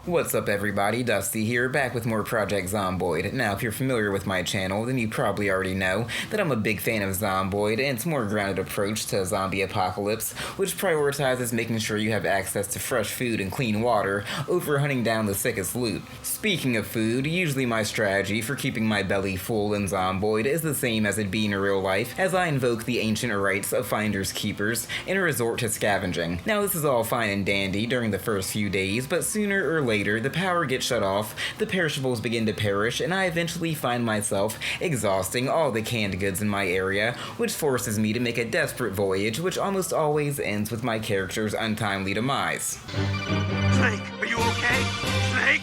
What's up everybody, Dusty here, back with more Project Zomboid. Now if you're familiar with my channel, then you probably already know that I'm a big fan of Zomboid and its more grounded approach to zombie apocalypse, which prioritizes making sure you have access to fresh food and clean water over hunting down the sickest loot. Speaking of food, usually my strategy for keeping my belly full in Zomboid is the same as it'd be in real life, as I invoke the ancient rights of finders keepers and resort to scavenging. Now this is all fine and dandy during the first few days, but sooner or later the power gets shut off, the perishables begin to perish, and I eventually find myself exhausting all the canned goods in my area, which forces me to make a desperate voyage, which almost always ends with my character's untimely demise. Snake, are you okay? Snake?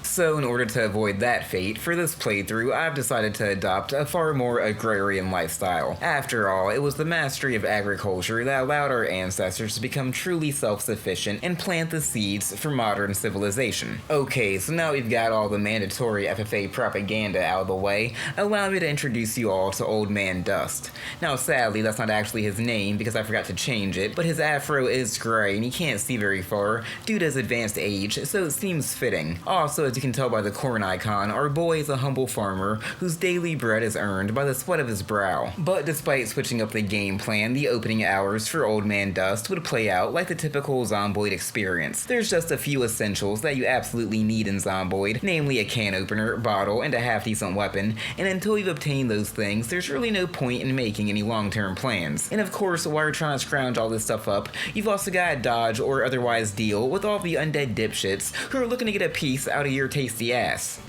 So in order to avoid that fate, for this playthrough I've decided to adopt a far more agrarian lifestyle. After all, it was the mastery of agriculture that allowed our ancestors to become truly self-sufficient and plant the seeds for modern civilization. Okay, so now we've got all the mandatory FFA propaganda out of the way, allow me to introduce you all to Old Man Dust. Now sadly that's not actually his name because I forgot to change it, but his afro is gray and he can't see very far due to his advanced age, so it seems fitting. Also, as you can tell by the corn icon, our boy is a humble farmer whose daily bread is earned by the sweat of his brow. But despite switching up the game plan, the opening hours for Old Man Dust would play out like the typical Zomboid experience. There's just a few essentials that you absolutely need in Zomboid, namely a can opener, bottle, and a half-decent weapon, and until you've obtained those things, there's really no point in making any long-term plans. And of course, while you're trying to scrounge all this stuff up, you've also got to dodge or otherwise deal with all the undead dipshits who are looking to get a piece out of your tasty ass.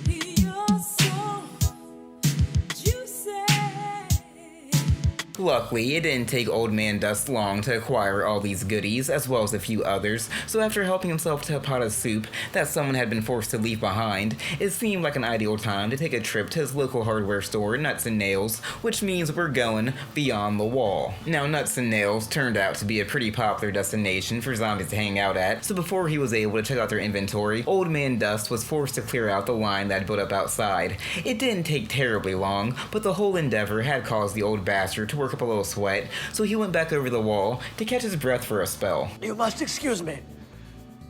Luckily, it didn't take Old Man Dust long to acquire all these goodies, as well as a few others, so after helping himself to a pot of soup that someone had been forced to leave behind, it seemed like an ideal time to take a trip to his local hardware store, Nuts and Nails, which means we're going beyond the wall. Now, Nuts and Nails turned out to be a pretty popular destination for zombies to hang out at, so before he was able to check out their inventory, Old Man Dust was forced to clear out the line that had built up outside. It didn't take terribly long, but the whole endeavor had caused the old bastard to work up a little sweat, so he went back over the wall to catch his breath for a spell. You must excuse me.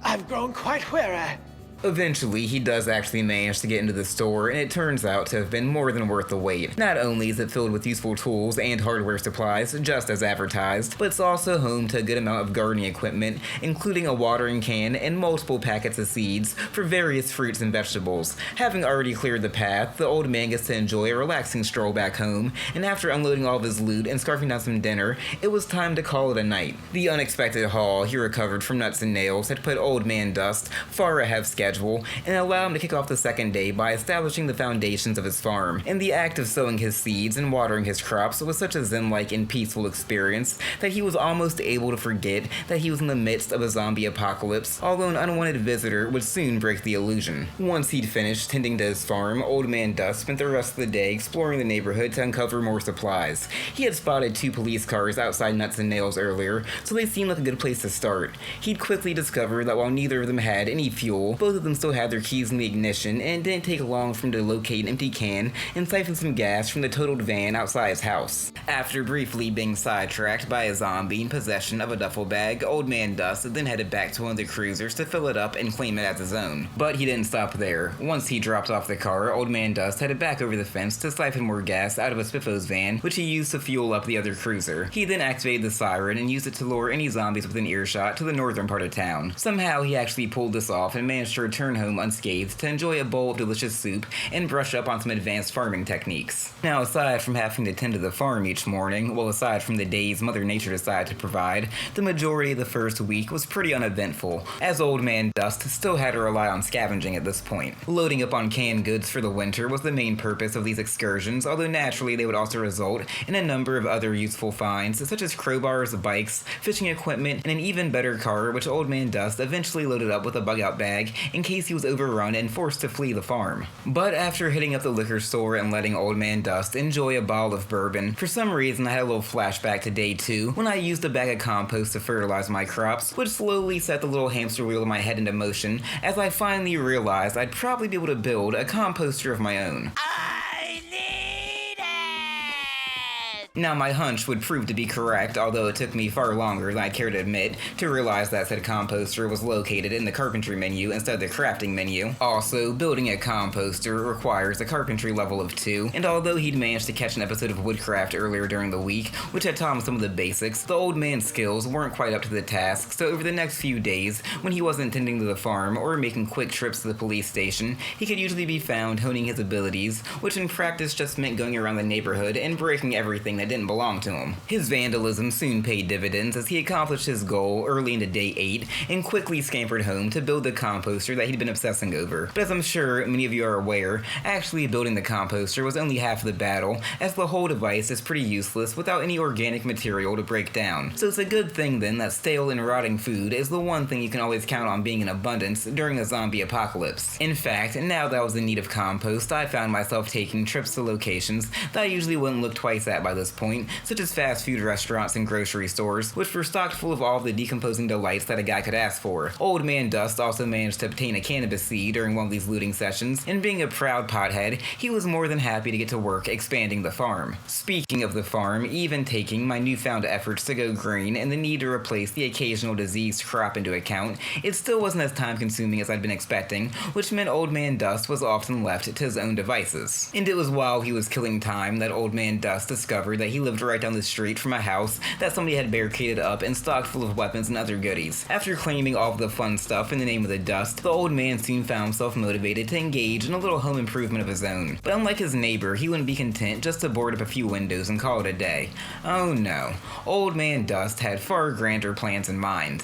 I've grown quite weary. Eventually, he does actually manage to get into the store, and it turns out to have been more than worth the wait. Not only is it filled with useful tools and hardware supplies, just as advertised, but it's also home to a good amount of gardening equipment, including a watering can and multiple packets of seeds for various fruits and vegetables. Having already cleared the path, the old man gets to enjoy a relaxing stroll back home, and after unloading all of his loot and scarfing down some dinner, it was time to call it a night. The unexpected haul he recovered from Nuts and Nails had put Old Man Dust far ahead of schedule and allowed him to kick off the second day by establishing the foundations of his farm. And the act of sowing his seeds and watering his crops was such a zen-like and peaceful experience that he was almost able to forget that he was in the midst of a zombie apocalypse, although an unwanted visitor would soon break the illusion. Once he'd finished tending to his farm, Old Man Dust spent the rest of the day exploring the neighborhood to uncover more supplies. He had spotted 2 police cars outside Nuts and Nails earlier, so they seemed like a good place to start. He'd quickly discovered that while neither of them had any fuel, both of them still had their keys in the ignition, and it didn't take long for him to locate an empty can and siphon some gas from the totaled van outside his house. After briefly being sidetracked by a zombie in possession of a duffel bag, Old Man Dust then headed back to one of the cruisers to fill it up and claim it as his own. But he didn't stop there. Once he dropped off the car, Old Man Dust headed back over the fence to siphon more gas out of a Spiffos van, which he used to fuel up the other cruiser. He then activated the siren and used it to lure any zombies within earshot to the northern part of town. Somehow he actually pulled this off and managed to return home unscathed to enjoy a bowl of delicious soup and brush up on some advanced farming techniques. Now, aside from having to tend to the farm each morning, well, aside from the days Mother Nature decided to provide, the majority of the first week was pretty uneventful, as Old Man Dust still had to rely on scavenging at this point. Loading up on canned goods for the winter was the main purpose of these excursions, although naturally they would also result in a number of other useful finds, such as crowbars, bikes, fishing equipment, and an even better car, which Old Man Dust eventually loaded up with a bug-out bag in case he was overrun and forced to flee the farm. But after hitting up the liquor store and letting Old Man Dust enjoy a bottle of bourbon, for some reason I had a little flashback to day 2 when I used a bag of compost to fertilize my crops, which slowly set the little hamster wheel in my head into motion as I finally realized I'd probably be able to build a composter of my own. I need it! Now my hunch would prove to be correct, although it took me far longer than I care to admit to realize that said composter was located in the carpentry menu instead of the crafting menu. Also, building a composter requires a carpentry level of 2, and although he'd managed to catch an episode of Woodcraft earlier during the week, which had taught him some of the basics, the old man's skills weren't quite up to the task, so over the next few days, when he wasn't tending to the farm or making quick trips to the police station, he could usually be found honing his abilities, which in practice just meant going around the neighborhood and breaking everything that didn't belong to him. His vandalism soon paid dividends as he accomplished his goal early into day 8 and quickly scampered home to build the composter that he'd been obsessing over. But as I'm sure many of you are aware, actually building the composter was only half the battle, as the whole device is pretty useless without any organic material to break down. So it's a good thing then that stale and rotting food is the one thing you can always count on being in abundance during a zombie apocalypse. In fact, now that I was in need of compost, I found myself taking trips to locations that I usually wouldn't look twice at by this point, such as fast food restaurants and grocery stores, which were stocked full of all of the decomposing delights that a guy could ask for. Old Man Dust also managed to obtain a cannabis seed during one of these looting sessions, and being a proud pothead, he was more than happy to get to work expanding the farm. Speaking of the farm, even taking my newfound efforts to go green and the need to replace the occasional diseased crop into account, it still wasn't as time-consuming as I'd been expecting, which meant Old Man Dust was often left to his own devices. And it was while he was killing time that Old Man Dust discovered that he lived right down the street from a house that somebody had barricaded up and stocked full of weapons and other goodies. After claiming all of the fun stuff in the name of the dust, the old man soon found himself motivated to engage in a little home improvement of his own. But unlike his neighbor, he wouldn't be content just to board up a few windows and call it a day. Oh no, Old Man Dust had far grander plans in mind.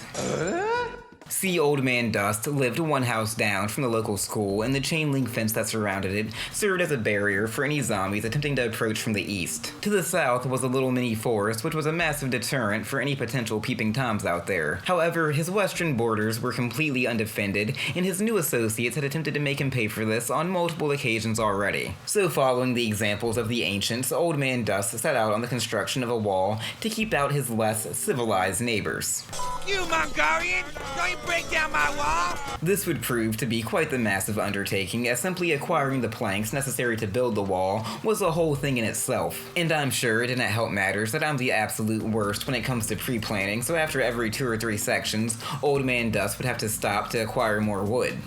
See, Old Man Dust lived one house down from the local school, and the chain link fence that surrounded it served as a barrier for any zombies attempting to approach from the east. To the south was a little mini forest, which was a massive deterrent for any potential peeping toms out there. However, his western borders were completely undefended, and his new associates had attempted to make him pay for this on multiple occasions already. So following the examples of the ancients, Old Man Dust set out on the construction of a wall to keep out his less civilized neighbors. You Mongolian! Don't you break down my wall! This would prove to be quite the massive undertaking, as simply acquiring the planks necessary to build the wall was a whole thing in itself. And I'm sure it didn't help matters that I'm the absolute worst when it comes to pre-planning, so after every 2 or 3 sections, Old Man Dust would have to stop to acquire more wood.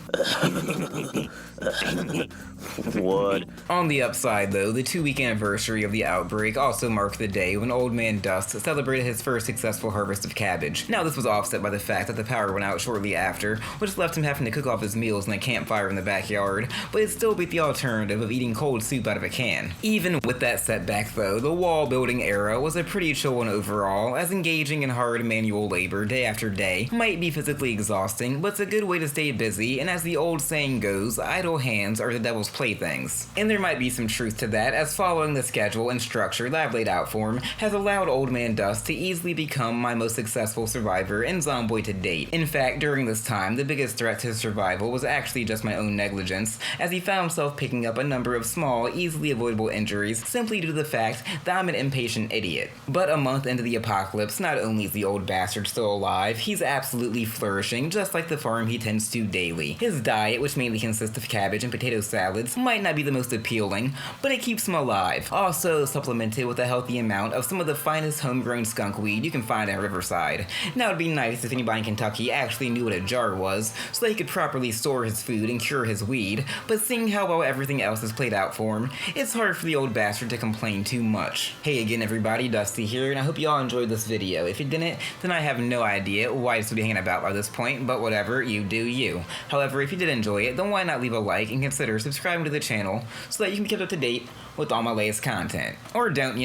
Wood. On the upside though, the 2-week anniversary of the outbreak also marked the day when Old Man Dust celebrated his first successful harvest of cabbage. Now this was offset by the fact that the power went out shortly after, which left him having to cook off his meals in a campfire in the backyard, but it still beat the alternative of eating cold soup out of a can. Even with that setback though, the wall building era was a pretty chill one overall, as engaging in hard manual labor day after day might be physically exhausting, but it's a good way to stay busy, and as the old saying goes, idle hands are the devil's playthings. And there might be some truth to that, as following the schedule and structure that I've laid out for him has allowed Old Man Dust to easily become my most successful survivor in Zomboid to date. In fact, during this time, the biggest threat to his survival was actually just my own negligence, as he found himself picking up a number of small, easily avoidable injuries simply due to the fact that I'm an impatient idiot. But a month into the apocalypse, not only is the old bastard still alive, he's absolutely flourishing, just like the farm he tends to daily. His diet, which mainly consists of cabbage and potato salads, might not be the most appealing, but it keeps him alive. Also supplemented with a healthy amount of some of the finest homegrown skunk weed you can find at Riverside. Now it'd be nice if anybody in Kentucky actually knew what a jar was, so that he could properly store his food and cure his weed, but seeing how well everything else is played out for him, it's hard for the old bastard to complain too much. Hey again everybody, Dusty here, and I hope you all enjoyed this video. If you didn't, then I have no idea why you'd still be hanging about by this point, but whatever, you do you. However, if you did enjoy it, then why not leave a like and consider subscribing to the channel so that you can be kept up to date with all my latest content. Or don't,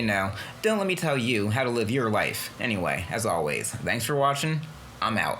don't let me tell you how to live your life. Anyway, as always, thanks for watching, I'm out.